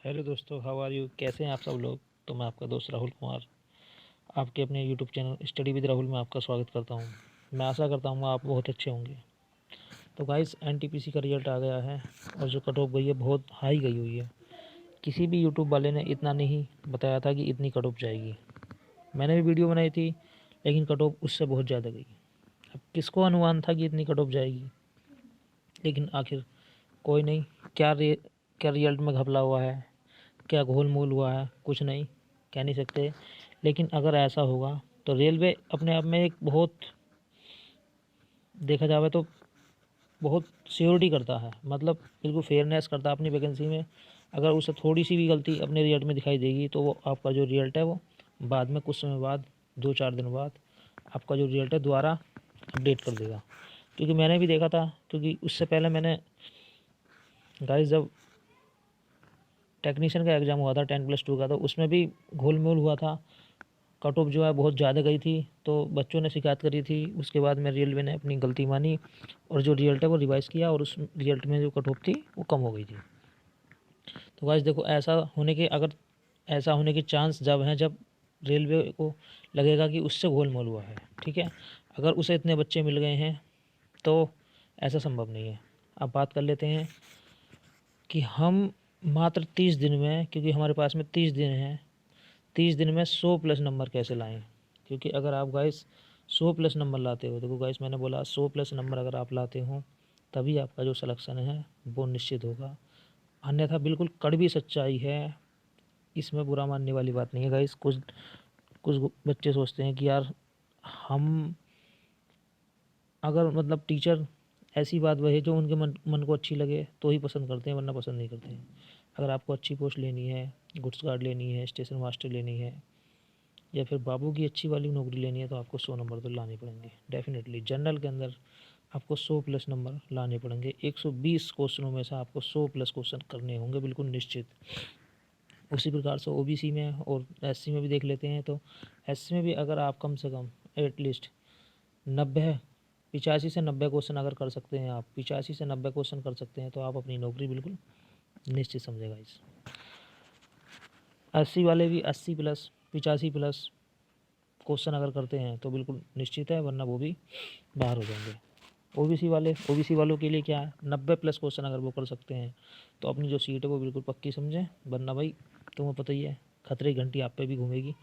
Hello दोस्तों, how are you? कैसे हैं आप सब लोग? तो मैं आपका दोस्त राहुल कुमार आपके अपने YouTube channel study with Rahul में आपका स्वागत करता हूं। मैं आशा करता हूं आप बहुत अच्छे होंगे। तो गाइस, एनटीपीसी का रिजल्ट आ गया है और जो कट ऑफ गई है बहुत हाई गई हुई है। किसी भी यूट्यूब वाले ने इतना नहीं बताया था कि इतनी कट ऑफ जाएगी। मैंने भी वीडियो बनाई थी, लेकिन कट ऑफ उससे बहुत ज़्यादा गई। अब किसको अनुमान था कि इतनी कट ऑफ जाएगी? लेकिन आखिर कोई नहीं। क्या रिजल्ट में घपला हुआ है, क्या घोल मोल हुआ है, कुछ नहीं कह नहीं सकते। लेकिन अगर ऐसा होगा तो रेलवे अपने आप में एक बहुत, देखा जाए तो बहुत सिक्योरिटी करता है, मतलब बिल्कुल फेयरनेस करता है अपनी वैकेंसी में। अगर उसे थोड़ी सी भी गलती अपने रिजल्ट में दिखाई देगी तो वो आपका जो रिजल्ट है वो बाद में कुछ समय बाद 2-4 दिन बाद आपका जो रिजल्ट है दोबारा अपडेट कर देगा। क्योंकि मैंने भी देखा था, क्योंकि उससे पहले मैंने गाइस जब टेक्नीशियन का एग्ज़ाम हुआ था 10+2 का, तो उसमें भी घोल मोल हुआ था। कट ऑफ जो है बहुत ज़्यादा गई थी, तो बच्चों ने शिकायत करी थी। उसके बाद में रेलवे ने अपनी गलती मानी और जो रिजल्ट है वो रिवाइज़ किया और उस रिजल्ट में जो कट ऑफ थी वो कम हो गई थी। तो गाइस देखो, ऐसा होने के चांस जब हैं जब रेलवे को लगेगा कि उससे घोल मोल हुआ है, ठीक है। अगर उसे इतने बच्चे मिल गए हैं तो ऐसा संभव नहीं है। अब बात कर लेते हैं कि हम मात्र 30 दिन में, क्योंकि हमारे पास में 30 दिन हैं, 30 दिन में 100+ नंबर कैसे लाएं? क्योंकि अगर आप गाइस 100+ नंबर लाते हो, देखो गाइस मैंने बोला 100+ नंबर अगर आप लाते हो तभी आपका जो सिलेक्शन है वो निश्चित होगा। अन्यथा बिल्कुल कड़वी सच्चाई है, इसमें बुरा मानने वाली बात नहीं है गाइस। कुछ कुछ बच्चे सोचते हैं कि यार हम, अगर मतलब टीचर, ऐसी बात वह है जो उनके मन को अच्छी लगे तो ही पसंद करते हैं, वरना पसंद नहीं करते हैं। अगर आपको अच्छी पोस्ट लेनी है, गुड्स गार्ड लेनी है, स्टेशन मास्टर लेनी है, या फिर बाबू की अच्छी वाली नौकरी लेनी है, तो आपको 100 नंबर तो लाने पड़ेंगे डेफिनेटली। जनरल के अंदर आपको 100+ नंबर लाने पड़ेंगे। 120 क्वेश्चनों में से आपको 100+ क्वेश्चन करने होंगे, बिल्कुल निश्चित। उसी प्रकार से ओबीसी में और एससी में भी देख लेते हैं, तो एससी में भी अगर आप कम से कम एटलीस्ट 85 से 90 क्वेश्चन अगर कर सकते हैं, आप 85 से 90 क्वेश्चन कर सकते हैं, तो आप अपनी नौकरी बिल्कुल निश्चित समझेगा। इस 80 वाले भी 80+ 85+ क्वेश्चन अगर करते हैं तो बिल्कुल निश्चित है, वरना वो भी बाहर हो जाएंगे। ओबीसी वालों के लिए क्या है, 90+ क्वेश्चन अगर वो कर सकते हैं तो अपनी जो सीट है वो बिल्कुल पक्की समझें, वरना भाई तुम्हें पता ही है खतरे की घंटी आप पे भी घूमेगी।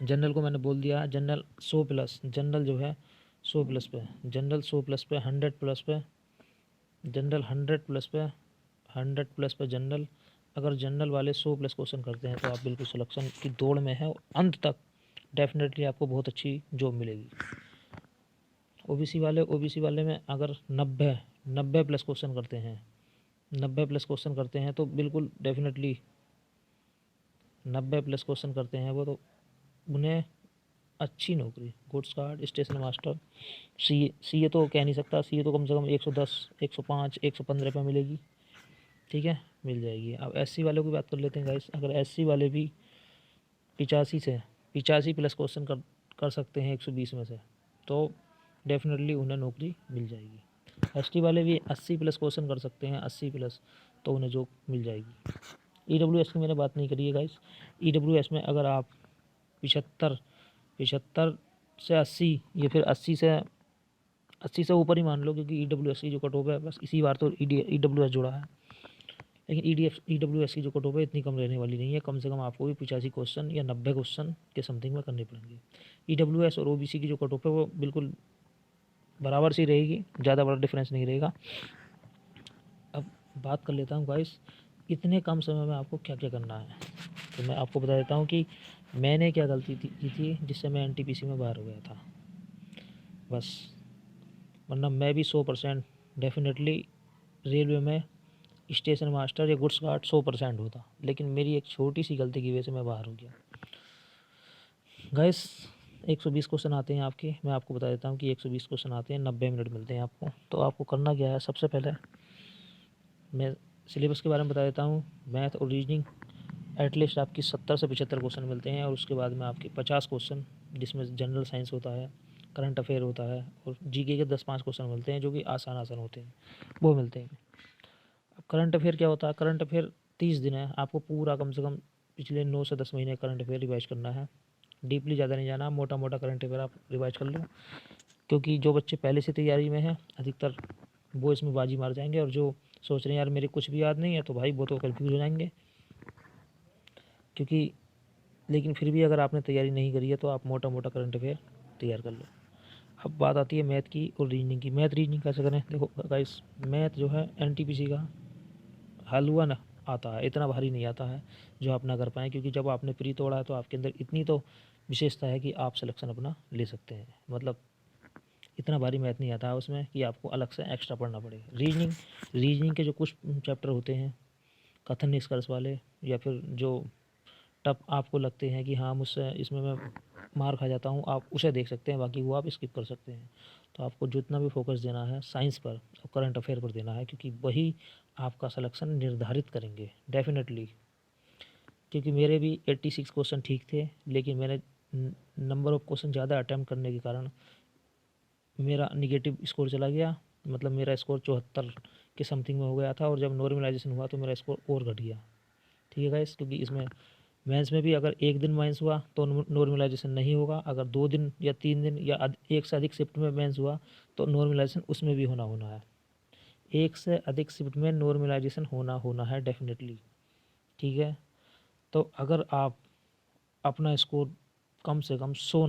जनरल को मैंने बोल दिया, जनरल 100+, जनरल जो है 100+ पे, जनरल 100+ पे, 100+ पे जनरल, 100+ पे, 100+ पे जनरल। अगर जनरल वाले 100+ क्वेश्चन करते हैं तो आप बिल्कुल सिलेक्शन की दौड़ में हैं, अंत तक डेफिनेटली आपको बहुत अच्छी जॉब मिलेगी। ओबीसी वाले में अगर 90+ क्वेश्चन करते हैं, 90+ क्वेश्चन करते हैं तो बिल्कुल डेफिनेटली 90+ क्वेश्चन करते हैं वो, तो उन्हें अच्छी नौकरी, goods guard, station master, CA तो कह नहीं सकता, सीए तो कम से कम 110, 105, 115 पे मिलेगी, ठीक है, मिल जाएगी। अब एससी वालों की बात कर लेते हैं गाइस। अगर एससी वाले भी 85 प्लस क्वेश्चन कर सकते हैं 120 में से, तो डेफिनेटली उन्हें नौकरी मिल जाएगी। एसटी वाले भी 80+ क्वेश्चन कर सकते हैं, 80+, तो उन्हें जॉब मिल जाएगी। ईडब्ल्यूएस की मैंने बात नहीं करी है गाइस। ईडब्ल्यूएस में अगर आप 75 75 से 80, या फिर 80 से ऊपर ही मान लो, क्योंकि ईडब्ल्यूएस की जो कट ऑफ है बस इसी बार तो ईडब्ल्यूएस जुड़ा है, लेकिन ईडब्ल्यूएस की जो कट ऑफ है इतनी कम रहने वाली नहीं है। कम से कम आपको भी 85 क्वेश्चन या 90 क्वेश्चन के समथिंग में करने पड़ेंगे। ईडब्ल्यूएस और ओबीसी की जो कट ऑफ है वो बिल्कुल बराबर सी रहेगी, ज़्यादा बड़ा डिफरेंस नहीं रहेगा। अब बात कर लेता हूँ गाइस, इतने कम समय में आपको क्या क्या करना है। तो मैं आपको बता देता हूँ कि मैंने क्या गलती की थी जिससे मैं एनटीपीसी में बाहर हो गया था बस, वरना मैं भी 100% डेफिनेटली रेलवे में स्टेशन मास्टर या गुड्स गार्ड 100% होता, लेकिन मेरी एक छोटी सी गलती की वजह से मैं बाहर हो गया। गाइस 120 क्वेश्चन आते हैं आपके, मैं आपको बता देता हूँ कि 120 क्वेश्चन आते हैं, 90 मिनट मिलते हैं आपको। तो आपको करना क्या है, सबसे पहले मैं सिलेबस के बारे में बता देता हूँ। मैथ और रीजनिंग एटलीस्ट आपकी 70 से 75 क्वेश्चन मिलते हैं, और उसके बाद में आपके 50 क्वेश्चन जिसमें जनरल साइंस होता है, करंट अफेयर होता है, और जीके के 10-5 क्वेश्चन मिलते हैं जो कि आसान आसान होते हैं, वो मिलते हैं। अब करंट अफेयर क्या होता है, करंट अफेयर 30 दिन है, आपको पूरा कम से कम पिछले 9 से 10 महीने करंट अफेयर रिवाइज करना है। डीपली ज़्यादा नहीं जाना, मोटा मोटा करंट अफेयर आप रिवाइज कर लो, क्योंकि जो बच्चे पहले से तैयारी में हैं अधिकतर वो इसमें बाजी मार जाएंगे, और जो सोच रहे हैं यार मेरे कुछ भी याद नहीं है, तो भाई वो तो कन्फ्यूज हो जाएंगे। क्योंकि लेकिन फिर भी अगर आपने तैयारी नहीं करी है तो आप मोटा मोटा करंट अफेयर तैयार कर लो। अब बात आती है मैथ की और रीजनिंग की। मैथ रीजनिंग कैसे करें? देखो गाइस, मैथ जो है एनटीपीसी का हल हुआ ना, आता है, इतना भारी नहीं आता है जो आप ना कर पाएँ, क्योंकि जब आपने प्री तोड़ा है तो आपके अंदर इतनी तो विशेषता है कि आप सिलेक्शन अपना ले सकते हैं। मतलब इतना भारी मैथ नहीं आता है उसमें कि आपको अलग से एक्स्ट्रा पढ़ना पड़े। रीजनिंग के जो कुछ चैप्टर होते हैं कथन निष्कर्ष वाले, या फिर जो टफ आपको लगते हैं कि हाँ मुझसे इसमें मैं मार खा जाता हूँ, आप उसे देख सकते हैं, बाकी वो आप स्किप कर सकते हैं। तो आपको जितना भी फोकस देना है साइंस पर और करंट अफेयर पर देना है, क्योंकि वही आपका सिलेक्शन निर्धारित करेंगे डेफिनेटली। क्योंकि मेरे भी 86 क्वेश्चन ठीक थे, लेकिन मैंने नंबर ऑफ़ क्वेश्चन ज़्यादा अटैम्प्ट करने के कारण मेरा निगेटिव स्कोर चला गया। मतलब मेरा स्कोर 74 के समथिंग में हो गया था, और जब नॉर्मलाइजेशन हुआ तो मेरा स्कोर और घट गया। ठीक है गाइस, क्योंकि इसमें मेंस में भी अगर एक दिन मेंस हुआ तो नॉर्मलाइजेशन नहीं होगा, अगर 2 दिन या 3 दिन या एक से अधिक शिफ्ट में मेंस हुआ तो नॉर्मलाइजेशन उसमें भी होना है। एक से अधिक शिफ्ट में नॉर्मलाइजेशन होना है डेफिनेटली। ठीक है, तो अगर आप अपना स्कोर कम से कम 100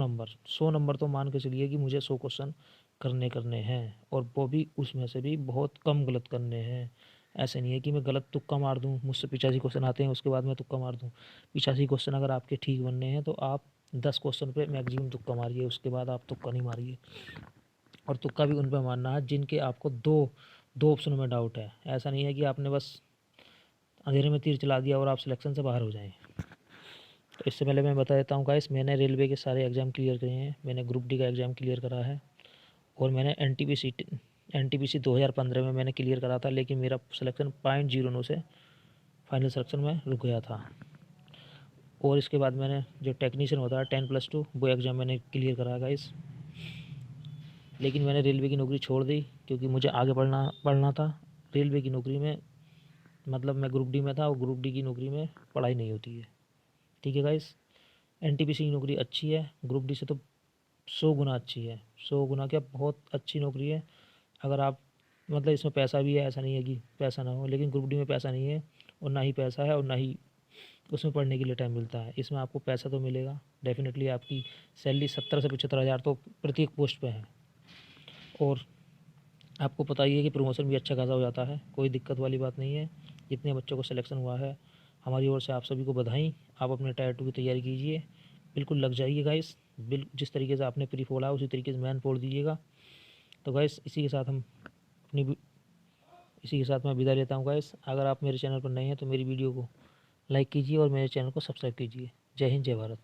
नंबर तो मान के चलिए कि मुझे 100 क्वेश्चन करने हैं, और वो भी उसमें से भी बहुत कम गलत करने हैं। ऐसे नहीं है कि मैं गलत तुक्का मार दूं, मुझसे 85 क्वेश्चन आते हैं उसके बाद मैं तुक्का मार दूं। 85 क्वेश्चन अगर आपके ठीक बनने हैं तो आप 10 क्वेश्चन पे मैक्सिमम तुक्का मारिए, उसके बाद आप तुक्का नहीं मारिए। और तुक्का भी उन पर मारना है जिनके आपको दो ऑप्शनों में डाउट है। ऐसा नहीं है कि आपने बस अंधेरे में तीर चला दिया और आप सिलेक्शन से बाहर हो जाएँ। तो इससे पहले मैं बता देता हूँ गाइस, मैंने रेलवे के सारे एग्ज़ाम क्लियर करे हैं। मैंने ग्रुप डी का एग्ज़ाम क्लियर करा है, और मैंने एनटीपीसी 2015 में मैंने क्लियर करा था, लेकिन मेरा सिलेक्शन 0.09 से फाइनल सिलेक्शन में रुक गया था। और इसके बाद मैंने जो टेक्नीशियन होता है 10+2 वो एग्ज़ाम मैंने क्लियर करा गाइस। लेकिन मैंने रेलवे की नौकरी छोड़ दी, क्योंकि मुझे आगे पढ़ना था। रेलवे की नौकरी में मतलब मैं ग्रुप डी में था, और ग्रुप डी की नौकरी में पढ़ाई नहीं होती है। ठीक है गाइस, एनटीपीसी की नौकरी अच्छी है, ग्रुप डी से तो 100 गुना अच्छी है। 100 गुना क्या, बहुत अच्छी नौकरी है। अगर आप मतलब इसमें पैसा भी है, ऐसा नहीं है कि पैसा ना हो, लेकिन ग्रुप डी में पैसा नहीं है, और ना ही पैसा है, और ना ही उसमें पढ़ने के लिए टाइम मिलता है। इसमें आपको पैसा तो मिलेगा डेफिनेटली, आपकी सैलरी 70 से 75 हज़ार तो प्रत्येक पोस्ट पे है, और आपको पता ही है कि प्रमोशन भी अच्छा खासा हो जाता है, कोई दिक्कत वाली बात नहीं है। जितने बच्चों को सिलेक्शन हुआ है हमारी ओर से आप सभी को बधाई। आप अपने टायर 2 की तैयारी कीजिए, बिल्कुल लग जाइए गाइस। जिस तरीके से आपने प्री फोड़ा उसी तरीके से मैन फोड़ दीजिएगा। तो गाइस इसी के साथ मैं विदा लेता हूँ गाइस। अगर आप मेरे चैनल पर नए हैं तो मेरी वीडियो को लाइक कीजिए और मेरे चैनल को सब्सक्राइब कीजिए। जय हिंद, जय भारत।